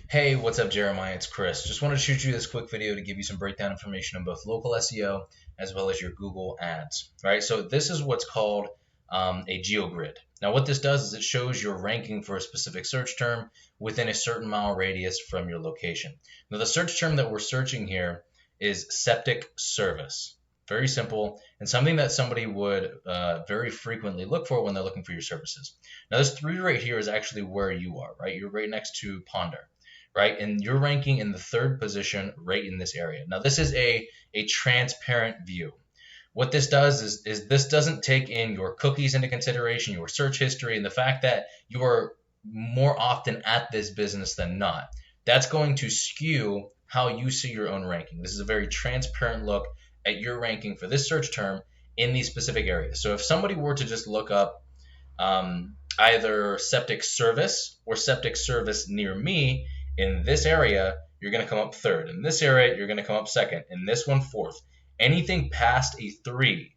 Hey, what's up, Jeremiah? It's Chris. Just wanted to shoot you this quick video to give you some breakdown information on both local SEO as well as your Google ads. Right? So this is what's called a GeoGrid. Now, what this does is it shows your ranking for a specific search term within a certain mile radius from your location. Now, the search term that we're searching here is septic service. Very simple, and something that somebody would very frequently look for when they're looking for your services. Now, this 3 right here is actually where you are, right? You're right next to Ponder, right? And you're ranking in the 3rd position right in this area. Now, this is a transparent view. What this does is this doesn't take in your cookies into consideration, your search history, and the fact that you are more often at this business than not. That's going to skew how you see your own ranking. This is a very transparent look at your ranking for this search term in these specific areas. So if somebody were to just look up either septic service or septic service near me, in this area, you're going to come up 3rd. In this area, you're going to come up 2nd. In this one, 4th. Anything past a 3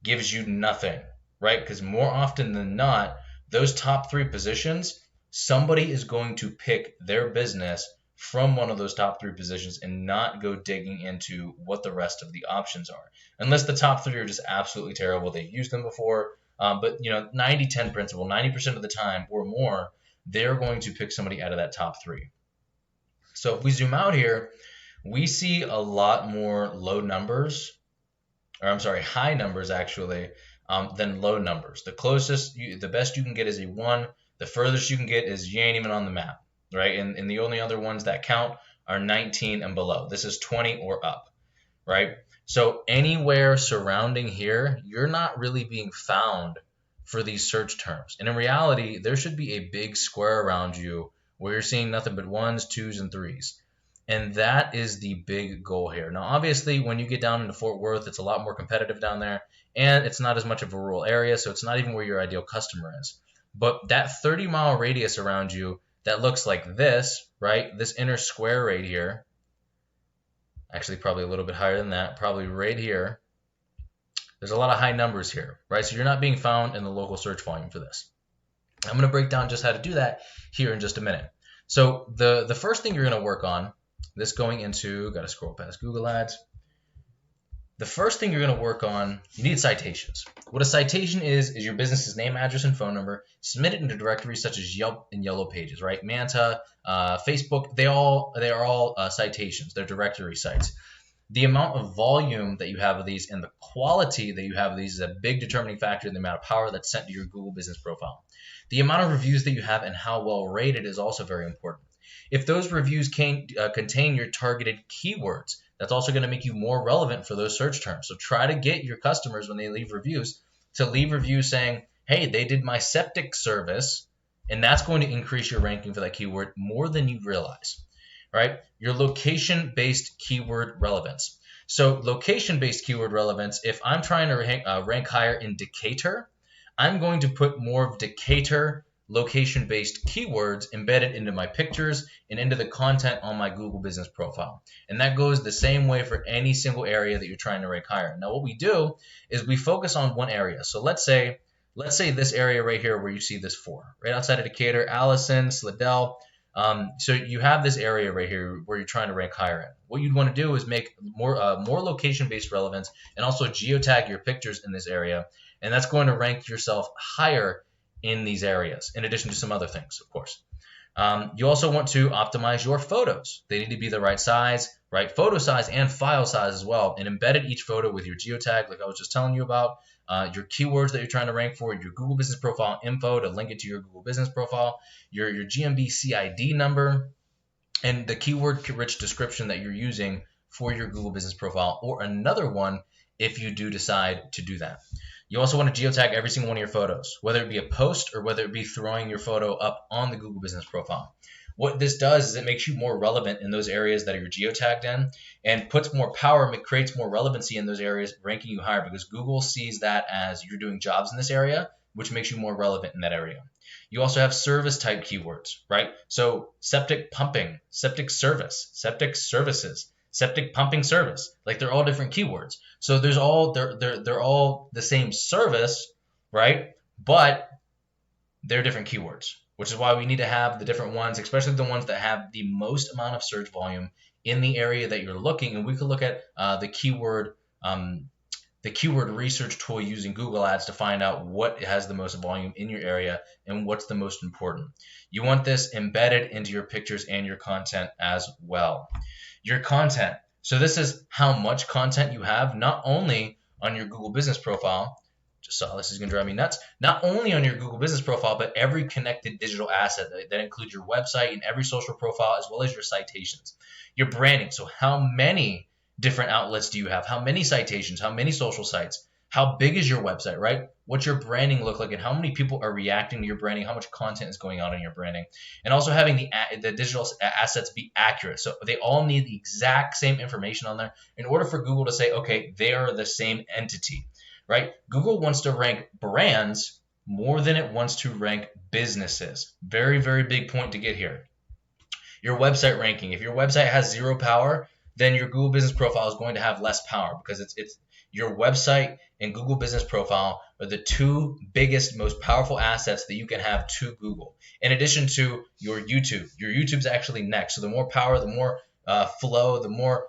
gives you nothing, right? Because more often than not, those top 3 positions, somebody is going to pick their business from one of those top 3 positions and not go digging into what the rest of the options are. Unless the top 3 are just absolutely terrible. They've used them before. But 90-10 principle, 90% of the time or more, they're going to pick somebody out of that top 3. So if we zoom out here, we see a lot more high numbers actually, than low numbers. The best you can get is a 1. The furthest you can get is you ain't even on the map, right? And the only other ones that count are 19 and below. This is 20 or up, right? So anywhere surrounding here, you're not really being found for these search terms. And in reality, there should be a big square around you where you're seeing nothing but 1s, 2s, and 3s. And that is the big goal here. Now, obviously, when you get down into Fort Worth, it's a lot more competitive down there, and it's not as much of a rural area, so it's not even where your ideal customer is. But that 30-mile radius around you that looks like this, right, this inner square right here, actually probably a little bit higher than that, probably right here, there's a lot of high numbers here, right? So you're not being found in the local search volume for this. I'm going to break down just how to do that here in just a minute. So the first thing you're going to work on, this going into, got to scroll past Google Ads. The first thing you're going to work on, you need citations. What a citation is your business's name, address, and phone number. Submit it into directories such as Yelp and Yellow Pages, right? Manta, Facebook, they are all citations. They're directory sites. The amount of volume that you have of these and the quality that you have of these is a big determining factor in the amount of power that's sent to your Google business profile. The amount of reviews that you have and how well rated is also very important. If those reviews contain your targeted keywords, that's also going to make you more relevant for those search terms. So try to get your customers, when they leave reviews, to leave reviews saying, hey, they did my septic service, and that's going to increase your ranking for that keyword more than you realize. Right? Your location-based keyword relevance. So location-based keyword relevance, if I'm trying to rank higher in Decatur, I'm going to put more of Decatur location-based keywords embedded into my pictures and into the content on my Google business profile. And that goes the same way for any single area that you're trying to rank higher. Now what we do is we focus on one area. So let's say this area right here where you see this 4, right outside of Decatur, Allison, Slidell. So you have this area right here where you're trying to rank higher in. What you'd want to do is make more location-based relevance and also geotag your pictures in this area. And that's going to rank yourself higher in these areas, in addition to some other things, of course. You also want to optimize your photos. They need to be the right size, right photo size and file size as well, and embedded each photo with your geotag, like I was just telling you about, your keywords that you're trying to rank for, your Google Business Profile info to link it to your Google Business Profile, your GMB CID number, and the keyword-rich description that you're using for your Google Business Profile, or another one if you do decide to do that. You also want to geotag every single one of your photos, whether it be a post or whether it be throwing your photo up on the Google Business Profile. What this does is it makes you more relevant in those areas that you're geotagged in and puts more power, creates more relevancy in those areas, ranking you higher because Google sees that as you're doing jobs in this area, which makes you more relevant in that area. You also have service type keywords, right? So septic pumping, septic service, septic services, septic pumping service, like they're all different keywords. So they're all the same service, right? But they're different keywords. which is why we need to have the different ones, especially the ones that have the most amount of search volume in the area that you're looking. And we could look at the keyword research tool using Google Ads to find out what has the most volume in your area and what's the most important. You want this embedded into your pictures and your content as well. Your content. So this is how much content you have, not only on your Google business profile. Just saw this is going to drive me nuts. Not only on your Google business profile, but every connected digital asset that includes your website and every social profile, as well as your citations. Your branding. So how many different outlets do you have? How many citations? How many social sites? How big is your website, right? What's your branding look like, and how many people are reacting to your branding? How much content is going on in your branding? And also having the digital assets be accurate. So they all need the exact same information on there in order for Google to say, okay, they are the same entity, right? Google wants to rank brands more than it wants to rank businesses. Very, very big point to get here. Your website ranking. If your website has 0 power, then your Google business profile is going to have less power, because it's your website and Google business profile are the 2 biggest, most powerful assets that you can have to Google. In addition to your YouTube. Your YouTube's actually next. So the more power, the more flow, the more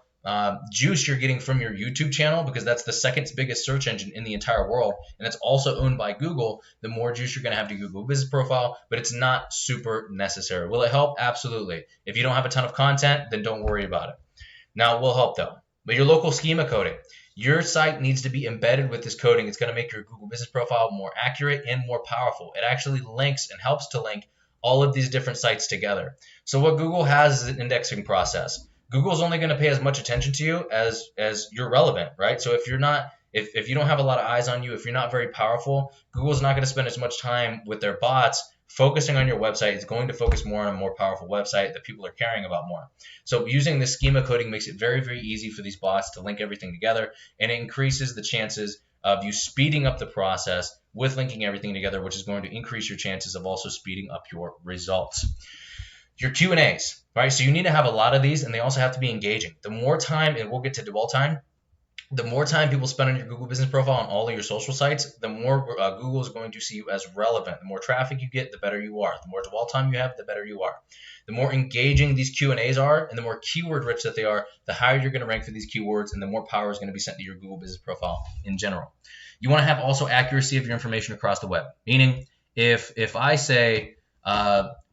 juice you're getting from your YouTube channel, because that's the second biggest search engine in the entire world, and it's also owned by Google, the more juice you're going to have to Google business profile, but it's not super necessary. Will it help? Absolutely. If you don't have a ton of content, then don't worry about it. Now, it will help though. But your local schema coding. Your site needs to be embedded with this coding. It's going to make your Google business profile more accurate and more powerful. It actually links and helps to link all of these different sites together. So what Google has is an indexing process. Google's only going to pay as much attention to you as you're relevant, right? So if you're not, if you don't have a lot of eyes on you, if you're not very powerful, Google's not going to spend as much time with their bots focusing on your website. It's going to focus more on a more powerful website that people are caring about more. So using this schema coding makes it very, very easy for these bots to link everything together, and it increases the chances of you speeding up the process with linking everything together, which is going to increase your chances of also speeding up your results. Your Q&As, right? So you need to have a lot of these, and they also have to be engaging. The more time, and we'll get to dwell time, the more time people spend on your Google business profile on all of your social sites, the more Google is going to see you as relevant. The more traffic you get, the better you are. The more dwell time you have, the better you are. The more engaging these Q&As are, and the more keyword rich that they are, the higher you're going to rank for these keywords, and the more power is going to be sent to your Google business profile in general. You want to have also accuracy of your information across the web. Meaning, if I say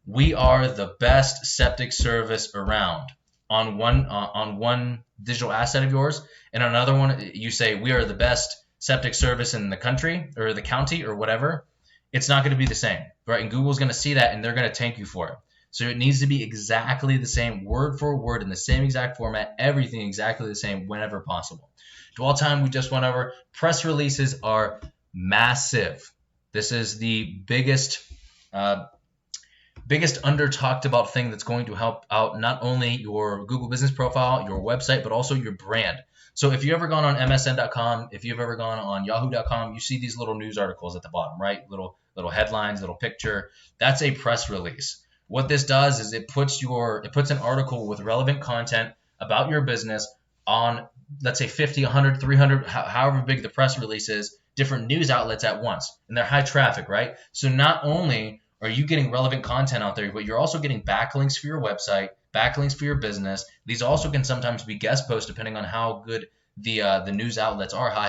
we are the best septic service around on one digital asset of yours, and on another one you say we are the best septic service in the country or the county or whatever, it's not going to be the same, right? And Google's going to see that, and they're going to tank you for it. So it needs to be exactly the same, word for word, in the same exact format, everything exactly the same whenever possible. Dwell time, we just went over. Press releases are massive. This is the biggest under talked about thing that's going to help out not only your Google business profile, your website, but also your brand. So if you've ever gone on MSN.com, if you've ever gone on Yahoo.com, you see these little news articles at the bottom, right? Little headlines, little picture. That's a press release. What this does is it puts an article with relevant content about your business on, let's say 50, 100, 300, however big the press release is, different news outlets at once. And they're high traffic, right? So not only are you getting relevant content out there, but you're also getting backlinks for your website, backlinks for your business. These also can sometimes be guest posts depending on how good the news outlets are, how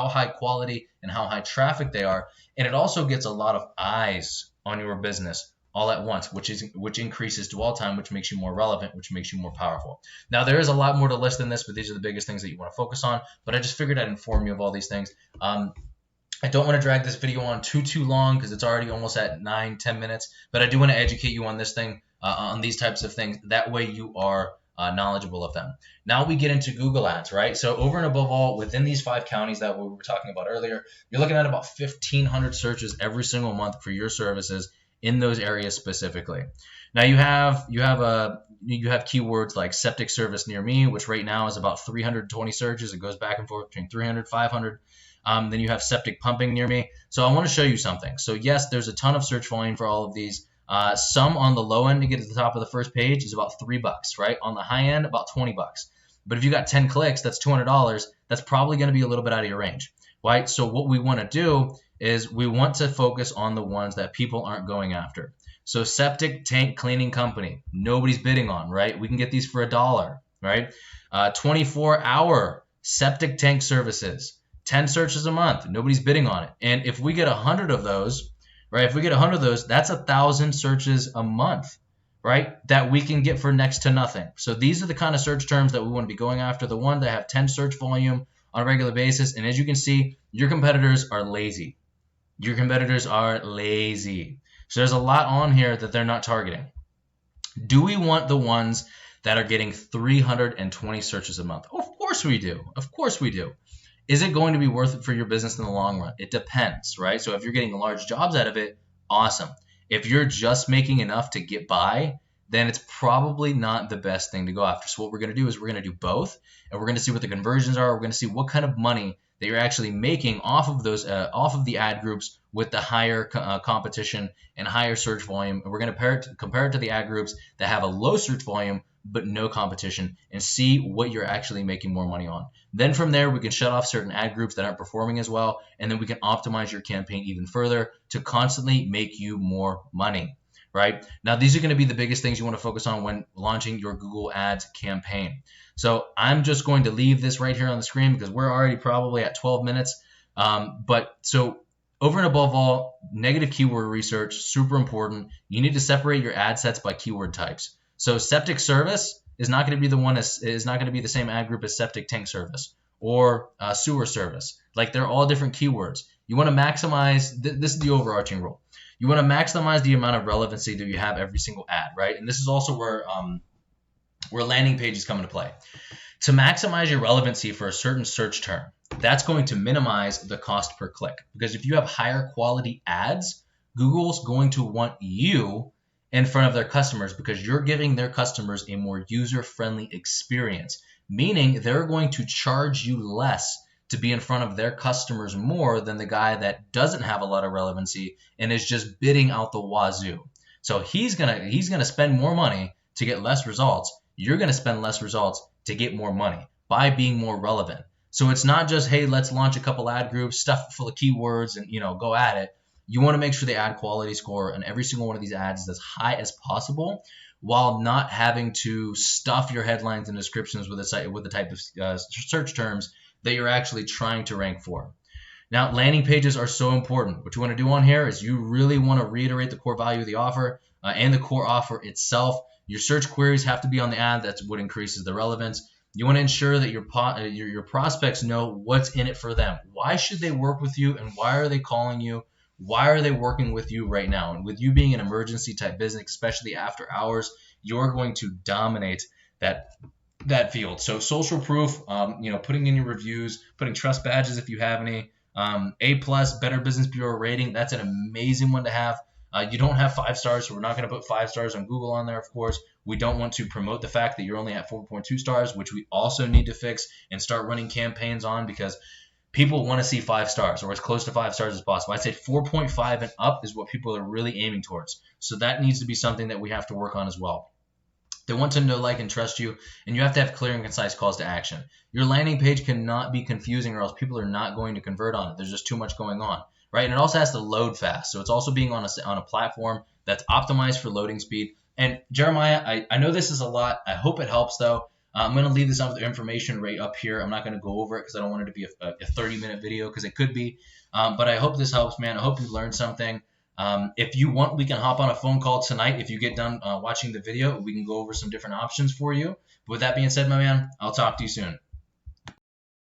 high quality and how high traffic they are. And it also gets a lot of eyes on your business all at once, which increases dwell time, which makes you more relevant, which makes you more powerful. Now, there is a lot more to list than this, but these are the biggest things that you want to focus on. But I just figured I'd inform you of all these things. I don't want to drag this video on too long because it's already almost at 9-10 minutes, but I do want to educate you on this thing, on these types of things. That way you are knowledgeable of them. Now we get into Google Ads, right? So over and above all, within these 5 counties that we were talking about earlier, you're looking at about 1,500 searches every single month for your services in those areas specifically. Now you have keywords like septic service near me, which right now is about 320 searches. It goes back and forth between 300, 500. Then you have septic pumping near me. So I want to show you something. So yes, there's a ton of search volume for all of these. Some on the low end to get to the top of the first page is about $3, right? On the high end, about $20. But if you got 10 clicks, that's $200. That's probably going to be a little bit out of your range, right? So what we want to do is we want to focus on the ones that people aren't going after. So septic tank cleaning company, nobody's bidding on, right? We can get these for $1, right? 24-hour septic tank services, 10 searches a month, nobody's bidding on it. And if we get 100 of those, right? If we get 100 of those, that's 1,000 searches a month, right? That we can get for next to nothing. So these are the kind of search terms that we want to be going after, the one that have 10 search volume on a regular basis. And as you can see, your competitors are lazy. Your competitors are lazy. So there's a lot on here that they're not targeting. Do we want the ones that are getting 320 searches a month? Of course we do. Of course we do. Is it going to be worth it for your business in the long run? It depends, right? So if you're getting large jobs out of it, awesome. If you're just making enough to get by, then it's probably not the best thing to go after. So what we're going to do is we're going to do both, and we're going to see what the conversions are. We're going to see what kind of money that you're actually making off of those, off of the ad groups with the higher competition and higher search volume. And we're going to compare it to the ad groups that have a low search volume but no competition, and see what you're actually making more money on. Then from there, we can shut off certain ad groups that aren't performing as well, and then we can optimize your campaign even further to constantly make you more money, right? Now, these are going to be the biggest things you want to focus on when launching your Google Ads campaign. So I'm just going to leave this right here on the screen because we're already probably at 12 minutes. But so over and above all, negative keyword research, super important. You need to separate your ad sets by keyword types. So septic service is not going to be the same ad group as septic tank service or sewer service. Like, they're all different keywords. You want to maximize, this is the overarching rule. You want to maximize the amount of relevancy that you have every single ad, right? And this is also where landing pages come into play. To maximize your relevancy for a certain search term, that's going to minimize the cost per click. Because if you have higher quality ads, Google's going to want you in front of their customers because you're giving their customers a more user-friendly experience, meaning they're going to charge you less to be in front of their customers more than the guy that doesn't have a lot of relevancy and is just bidding out the wazoo. So he's gonna spend more money to get less results. You're gonna spend less results to get more money by being more relevant. So it's not just, hey, let's launch a couple ad groups, stuff full of keywords, and go at it. You want to make sure the ad quality score on every single one of these ads is as high as possible, while not having to stuff your headlines and descriptions with the type of search terms that you're actually trying to rank for. Now, landing pages are so important. What you want to do on here is you really want to reiterate the core value of the offer and the core offer itself. Your search queries have to be on the ad. That's what increases the relevance. You want to ensure that your prospects know what's in it for them. Why should they work with you, and why are they calling you? Why are they working with you right now? And with you being an emergency type business, especially after hours, you're going to dominate that field. So social proof, putting in your reviews, putting trust badges if you have any, A+, Better Business Bureau rating. That's an amazing one to have. You don't have 5 stars, so we're not going to put 5 stars on Google on there, of course. We don't want to promote the fact that you're only at 4.2 stars, which we also need to fix and start running campaigns on, because people want to see 5 stars or as close to 5 stars as possible. I'd say 4.5 and up is what people are really aiming towards. So that needs to be something that we have to work on as well. They want to know, like, and trust you, and you have to have clear and concise calls to action. Your landing page cannot be confusing, or else people are not going to convert on it. There's just too much going on, right? And it also has to load fast. So it's also being on a platform that's optimized for loading speed. And Jeremiah, I know this is a lot. I hope it helps, though. I'm going to leave this other information right up here. I'm not going to go over it because I don't want it to be a 30-minute video, because it could be. But I hope this helps, man. I hope you learned something. If you want, we can hop on a phone call tonight. If you get done watching the video, we can go over some different options for you. But with that being said, my man, I'll talk to you soon.